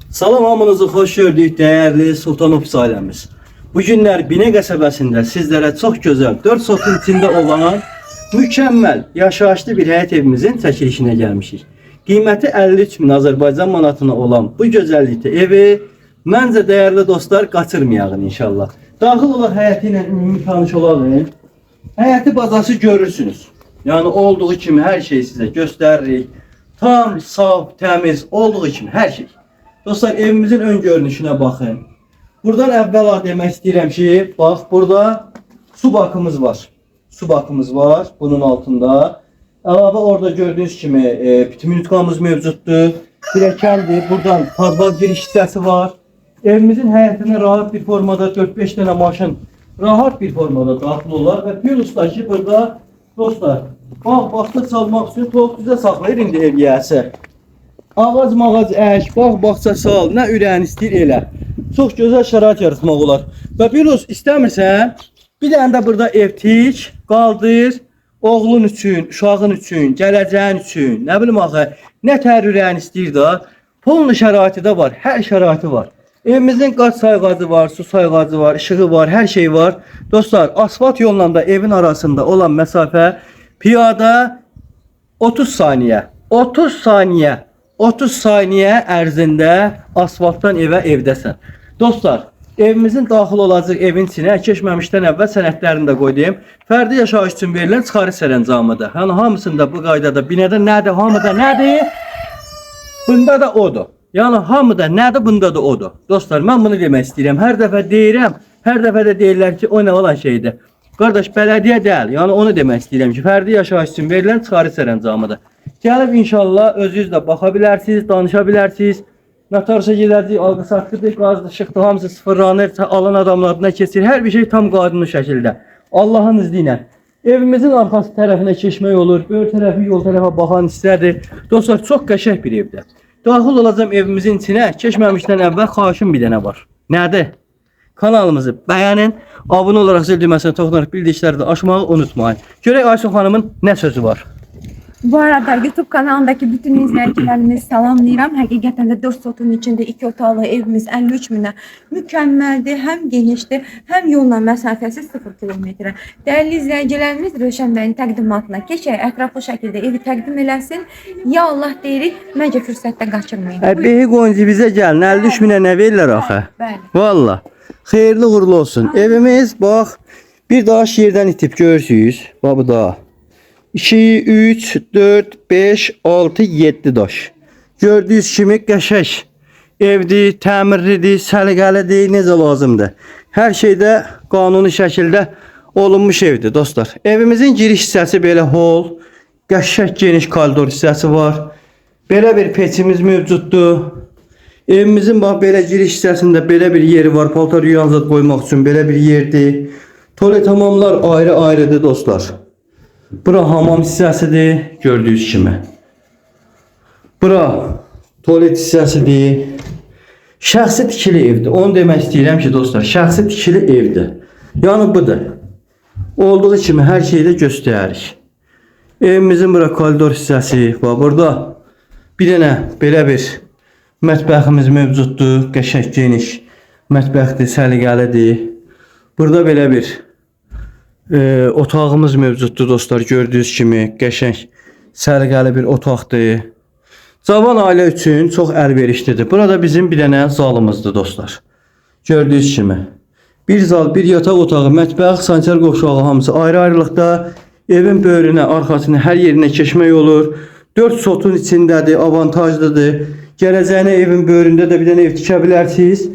Salam hamınızı xoş gördük değerli Sultanov ailəmiz. Bu günlər Binə qəsəbəsində sizlərə çox gözəl 4 sotun içində olan mükəmməl yaşayışlı bir həyət evimizin çəkilişinə gəlmişik. Qiyməti 53 min Azərbaycan manatına olan bu gözəllikdə evi məncə değerli dostlar qaçırmayağın inşallah. Daxil olan həyəti ilə ümumi tanış olalım. Həyəti bazası görürsünüz. Yani olduğu kimi hər şey sizə göstəririk. Tam, saf, təmiz olduğu kimi hər şey. Dostlar evimizin ön görünüşüne bakın. Buradan əvvəla demək istəyirəm ki, bax burada su bakımız var. Su bakımız var bunun altında. Əlavə orada gördüğünüz kimi pitminutkamız mevcutdur. Dirəkəndir. Buradan padval giriş hissəsi var. Evimizin həyətinə rahat bir formada 4-5 tane maşın rahat bir formada daxil olar və plus ki burada dostlar bağ-bağça salmaq üçün toz düzə saxlayır indi ev yiyəsi. Ağac mağac ək, bağ-bağça sal, nə ürəyin istəyir elə. Çox gözəl şərait yaratmaq olar. Və plus istəmirsən, bir dənə də burada ev tik, qaldır, oğlun üçün, uşağın üçün, gələcəyin üçün, nə bilim axı, nə tər ürəyin istəyir də, polnu şəraiti də var, hər şəraiti var. Evimizin qaz sayğacı var, su sayğacı var, işığı var, hər şey var. Dostlar, asfalt yolla da evin arasında olan məsafə piyada 30 saniyə. 30 saniyə ərzində asfaltdan evə evdəsən. Dostlar, evimizin daxil olacaq evin içinə keçməmişdən əvvəl sənədlərini də qoydum. Fərdi yaşayış üçün verilən çıxarış sərəncamıdır. Yəni hamısında bu qaydada binədə nədir, hamıda nədir? Bunda da odur. Yani hamıda nədir, bunda da odur. Dostlar, mən bunu demək istəyirəm. Hər dəfə deyirəm, hər dəfə də deyirlər ki, o nə olan şeydir. Qardaş, bələdiyyə deyil. Yəni onu demək istəyirəm ki, fərdi yaşayış üçün verilən çıxarış sərəncamıdır. Gəlib inşallah özünüz də baxa bilərsiniz, danışa bilərsiniz. Notarsa gedəcək, alqı satqıdır, qazdır, şıxdır, hamısı sıfırlanır, alan adamlarına keçir. Hər bir şey tam qanuni şəkildə. Allahın izni ilə. Evimizin arxası tərəfinə keçmək olur. Böyük tərəfi yol tərəfə baxan hissədir. Dostlar, çox qəşəng bir evdir. Daxil olacağım evimizin içinə. Keçməmişdən əvvəl xahişim bir dənə var. Nədir? Kanalımızı bəyənin, abunə olaraq zil düyməsini toxunaraq bildikləri də açmağı unutmayın. Görək Aysun xanımın nə sözü var? Bu arada YouTube kanalındaki bütün izleyicilerimizi salamlayıram. Həqiqətən də 4 sotun içində 2 otaqlı evimiz 53 minə mükəmməldir. Həm genişdir, həm yolla məsafəsi 0 kilometrə. Dəyərli izləyicilərimiz, Rövşən bəyin təqdimatına keçək, ətraflı şəkildə evi təqdim eləsin. Ya Allah deyirik, məncə fürsətdə qaçırmayın. Behi qoncu bizə gəlin, 53 minə nə verirlər axı? Bəli. Valla, xeyirli uğurlu olsun. Evimiz, bax, bir daş yerdən itib görürsünüz. Bax bu da. 2, 3, 4, 5, 6, 7 daş. Gördüyünüz kimi qəşəng evdir, təmirlidir, səliqəlidir, necə lazımdır. Hər şeydə qanuni şəkildə olunmuş evdir dostlar. Evimizin giriş hissəsi belə hol, qəşəng geniş koridor hissəsi var. Belə bir peçimiz mövcuddur. Evimizin bax belə giriş hissəsində belə bir yeri var. Paltar yuyan zad qoymaq üçün belə bir yerdir. Tualet hamamlar ayrı-ayrıdır dostlar. Bura hamam hissəsidir, gördüyünüz kimi. Bura tualet hissəsidir. Şəxsi tikili evdir. Onu demək istəyirəm ki, dostlar, şəxsi tikili evdir. Yəni budur. Olduğu kimi hər şeyi də göstəririk. Evimizin bura koridor hissəsi var. Burada bir dənə belə bir mətbəximiz mövcuddur. Qəşəng geniş mətbəxdir, səliqəlidir. Burada belə bir otağımız mövcuddur dostlar, gördüyünüz kimi qəşəng səliqəli bir otaqdır. Cavan ailə üçün çox əlverişlidir. Burada bizim bir dənə zalımızdır dostlar. Gördüyünüz kimi. Bir zal, bir yataq otağı, mətbəx, sançar qovşağı hamısı ayrı-ayrılıqda. Evin böyrünə, arxasına, hər yerinə keçmək olur. 4 sotun içindədir, avantajlıdır. Gələcəyinə evin böyründə də bir dənə ev tikə bilərsiniz.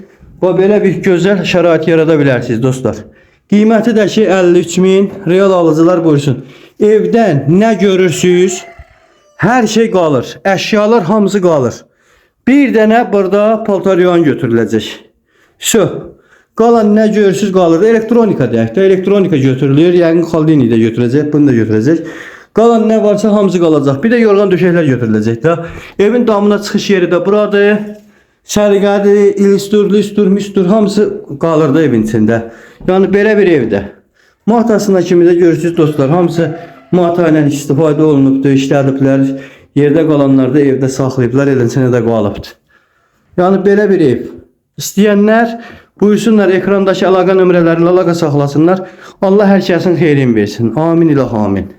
Və belə bir gözəl şərait yarada bilərsiniz dostlar. Qiyməti də ki 53 min, real alıcılar buyursun. Evdən nə görürsünüz? Hər şey qalır. Əşyalar hamısı qalır. Bir dənə burada paltaryon götürüləcək. Qalan nə görürsünüz qalır. Elektronika deyək də, elektronika götürülür. Yəqin xaldini də götürəcək, bunu da götürəcək. Qalan nə varsa hamısı qalacaq. Bir də yorğan döşəklər götürüləcək də. Evin damına çıxış yeri də buradır. Səliqədir, ilüstür, müstür hamısı qalır da evin içində. Yəni belə bir evdə. Matasına kimi də görürsünüz dostlar, hamısı mata ilə istifadə olunubdur, işlədiblər. Yerdə qalanlar da evdə saxlayıblar, eləcə də qalıbdır. Yəni belə bir ev istəyənlər buyursunlar ekrandakı əlaqə nömrələrinə əlaqə saxlasınlar. Allah hər kəsin xeyrini versin. Amin ilə amin.